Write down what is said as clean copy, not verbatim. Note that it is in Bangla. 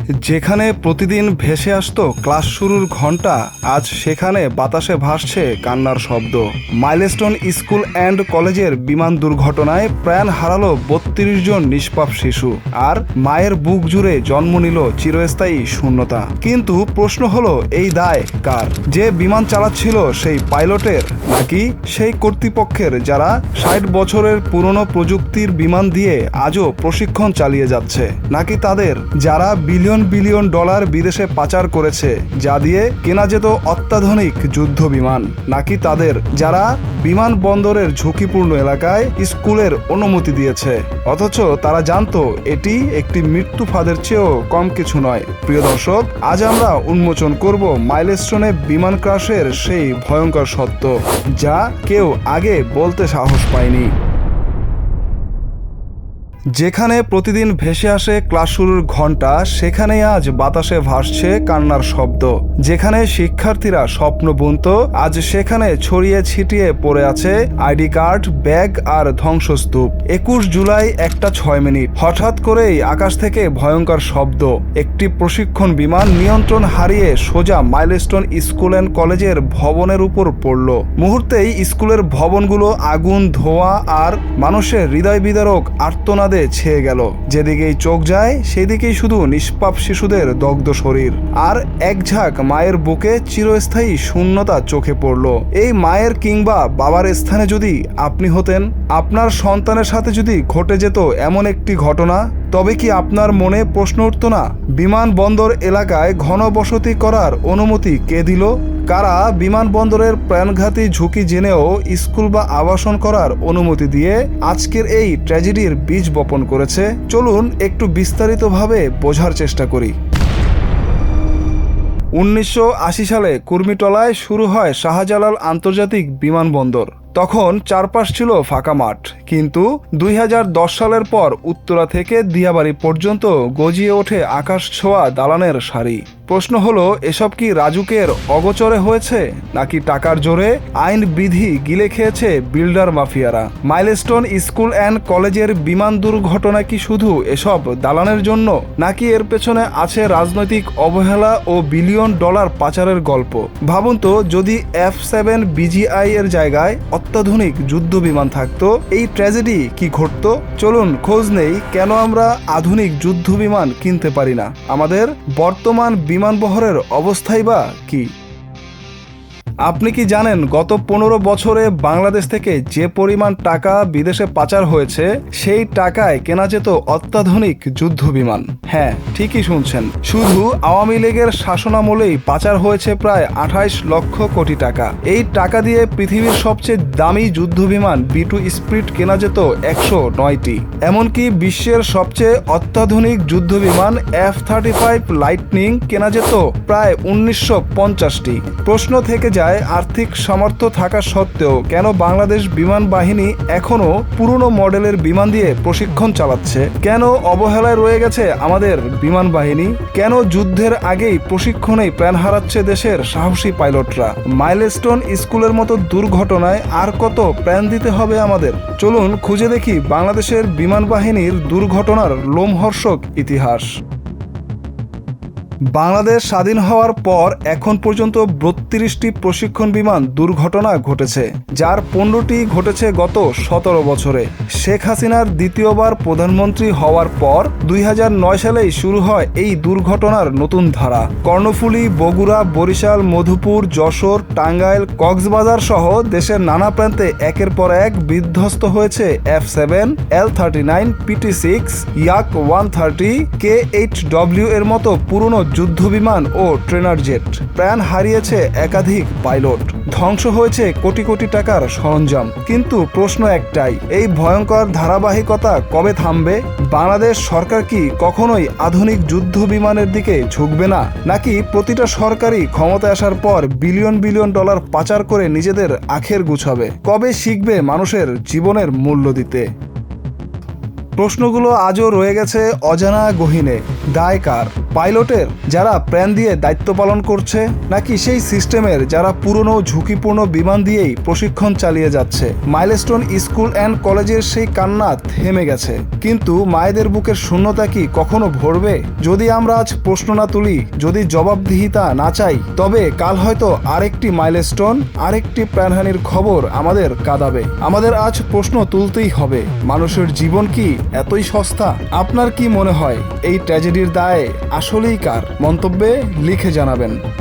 যেখানে প্রতিদিন ভেসে আসতো ক্লাস শুরুর ঘন্টা, আজ সেখানে বাতাসে ভাসছে কান্নার শব্দ। মাইলস্টোন স্কুল অ্যান্ড কলেজের বিমান দুর্ঘটনায় প্রাণ হারালো ৩২ জন নিষ্পাপ শিশু, আর মায়ের বুক জুড়ে জন্ম নিল চিরস্থায়ী শূন্যতা। কিন্তু প্রশ্ন হলো, এই দায় কার? যে বিমান চালাচ্ছিল সেই পাইলটের, নাকি সেই কর্তৃপক্ষের যারা ৬০ বছরের পুরনো প্রযুক্তির বিমান দিয়ে আজও প্রশিক্ষণ চালিয়ে যাচ্ছে, নাকি তাদের যারা বিলিয়ন বিলিয়ন ডলার বিদেশে পাচার করেছে যা দিয়ে কেনা যেত অত্যাধুনিক যুদ্ধ বিমান, নাকি তাদের যারা বিমানবন্দরের ঝুঁকিপূর্ণ এলাকায় স্কুলের অনুমতি দিয়েছে অথচ তারা জানতো এটি একটি মৃত্যু ফাঁদের চেয়েও কম কিছু নয়। প্রিয় দর্শক, আজ আমরা উন্মোচন করব মাইলস্টোনে বিমান ক্রাশের সেই ভয়ঙ্কর সত্য যা কেউ আগে বলতে সাহস পায়নি। যেখানে প্রতিদিন ভেসে আসে ক্লাস শুরুর ঘন্টা, সেখানেই আজ বাতাসে ভাসছে কান্নার শব্দ। যেখানে শিক্ষার্থীরা স্বপ্ন বুনত, আজ সেখানে ছড়িয়ে ছিটিয়ে পড়ে আছে আইডি কার্ড, ব্যাগ আর ধ্বংসস্তূপ। ২১ জুলাই ১:০৬ হঠাৎ করেই আকাশ থেকে ভয়ঙ্কর শব্দ। একটি প্রশিক্ষণ বিমান নিয়ন্ত্রণ হারিয়ে সোজা মাইলস্টোন স্কুল অ্যান্ড কলেজের ভবনের উপর পড়ল। মুহূর্তেই স্কুলের ভবনগুলো আগুন, ধোঁয়া আর মানুষের হৃদয় বিদারক আর্তনাদ ছেয়ে গেল। যেদিকেই চোখ যায় সেদিকেই শুধু নিষ্পাপ শিশুদের দগ্ধ শরীর, আর এক ঝাঁক মায়ের বুকে চিরস্থায়ী শূন্যতা চোখে পড়ল। এই মায়ের কিংবা বাবার স্থানে যদি আপনি হতেন, আপনার সন্তানের সাথে যদি ঘটে যেত এমন একটি ঘটনা, তবে কি আপনার মনে প্রশ্ন উঠত না, বিমানবন্দর এলাকায় ঘনবসতি করার অনুমতি কে দিল? কারা বিমানবন্দরের প্রাণঘাতী ঝুঁকি জেনেও স্কুল বা আবাসন করার অনুমতি দিয়ে আজকের এই ট্র্যাজেডির বীজ বপন করেছে? চলুন একটু বিস্তারিতভাবে বোঝার চেষ্টা করি। ১৯৮০ সালে কুর্মিটোলায় শুরু হয় শাহজালাল আন্তর্জাতিক বিমানবন্দর। তখন চারপাশ ছিল ফাঁকা মাঠ, কিন্তু ২০১০ সালের পর উত্তরা থেকে দিয়াবাড়ি পর্যন্ত গজিয়ে ওঠে আকাশ ছোঁয়া দালানের সারি। প্রশ্ন হলো, এসব কি রাজুকের অগোচরে হয়েছে, নাকি টাকার জোরে আইন বিধি গিলে খেয়েছে বিল্ডার মাফিয়ারা? মাইলস্টোন স্কুল অ্যান্ড কলেজের বিমান দুর্ঘটনা কি শুধু এসব দালানের জন্য, নাকি এর পেছনে আছে রাজনৈতিক অবহেলা ও বিলিয়ন ডলার পাচারের গল্প? ভাবুন তো, যদি F-7 BGI এর জায়গায় অত্যাধুনিক যুদ্ধ বিমান থাকতো, এই ট্র্যাজেডি কি ঘটতো? চলুন খোঁজ নেই কেন আমরা আধুনিক যুদ্ধ বিমান কিনতে পারি না, আমাদের বর্তমান বিমানবহরের অবস্থাই বা কি। আপনি কি জানেন গত ১৫ বছরে বাংলাদেশ থেকে যে পরিমাণ টাকা বিদেশে পাচার হয়েছে, সেই টাকায় কেনা যেত অত্যাধুনিক যুদ্ধ বিমান? হ্যাঁ, ঠিকই শুনছেন, শুধু আওয়ামী লীগের শাসনামলেই পাচার হয়েছে প্রায় ২৮ লক্ষ কোটি টাকা। এই টাকা দিয়ে পৃথিবীর সবচেয়ে দামি যুদ্ধ বিমান B-2 স্পিরিট কেনা যেত ১০৯টি। এমনকি বিশ্বের সবচেয়ে অত্যাধুনিক যুদ্ধ বিমান F-35 লাইটনিং কেনা যেত প্রায় ১৯৫০টি। প্রশ্ন থেকে যায়, আর্থিক সামর্থ্য থাকা সত্ত্বেও কেন বাংলাদেশ বিমান বাহিনী এখনো পুরনো মডেলের বিমান দিয়ে প্রশিক্ষণ চালাচ্ছে? কেন অবহেলায় রয়ে গেছে আমাদের বিমান বাহিনী? কেন যুদ্ধের আগেই প্রশিক্ষণেই প্রাণ হারাচ্ছে দেশের সাহসী পাইলটরা? মাইলস্টোন স্কুলের মতো দুর্ঘটনায় আর কত প্রাণ দিতে হবে আমাদের? চলুন খুঁজে দেখি বাংলাদেশের বিমান বাহিনীর দুর্ঘটনার লোমহর্ষক ইতিহাস। বাংলাদেশ স্বাধীন হওয়ার পর এখন পর্যন্ত ৩২টি প্রশিক্ষণ বিমান দুর্ঘটনা ঘটেছে, যার ১৫টি ঘটেছে গত ১৭ বছরে। শেখ হাসিনার দ্বিতীয়বার প্রধানমন্ত্রী হওয়ার পর ২০০৯ সালেই শুরু হয় এই দুর্ঘটনার নতুন ধারা। কর্ণফুলী, বগুড়া, বরিশাল, মধুপুর, যশোর, টাঙ্গাইল, কক্সবাজার সহ দেশের নানা প্রান্তে একের পর এক বিধ্বস্ত হয়েছে F-7, L-39, PT-6, ইয়াক 130, K-8W এর মতো পুরনো যুদ্ধ বিমান ও ট্রেনার জেট। প্রাণ হারিয়েছে একাধিক পাইলট, ধ্বংস হয়েছে কোটি কোটি টাকার সরঞ্জাম। কিন্তু প্রশ্ন একটাই, এই ভয়ঙ্কর ধারাবাহিকতা কবে থামবে? বাংলাদেশ সরকার কি কখনোই আধুনিক যুদ্ধ বিমানের দিকে ঝুঁকবে না, নাকি প্রতিটা সরকারই ক্ষমতায় আসার পর বিলিয়ন বিলিয়ন ডলার পাচার করে নিজেদের আখের গুছাবে? কবে শিখবে মানুষের জীবনের মূল্য দিতে? প্রশ্নগুলো আজও রয়ে গেছে অজানা গহীনে। দায় কার? পাইলটের, যারা প্রাণ দিয়ে দায়িত্ব পালন করছে, নাকি সেই সিস্টেমের যারা পুরনো ঝুঁকিপূর্ণ বিমান দিয়েই প্রশিক্ষণ চালিয়ে যাচ্ছে? মাইলস্টোন স্কুল অ্যান্ড কলেজের সেই কান্না থেমে গেছে, কিন্তু মায়েদের বুকের শূন্যতা কি কখনো ভরবে? যদি আমরা আজ প্রশ্ন না তুলি, যদি জবাবদিহিতা না চাই, তবে কাল হয়তো আরেকটি মাইলস্টোন, আরেকটি প্রাণহানির খবর আমাদের কাঁদাবে। আমাদের আজ প্রশ্ন তুলতেই হবে, মানুষের জীবন কি এতই সস্তা? আপনার কি মনে হয় এই ট্র্যাজেডির দায় আসলেই কার? মন্তব্যে লিখে জানাবেন।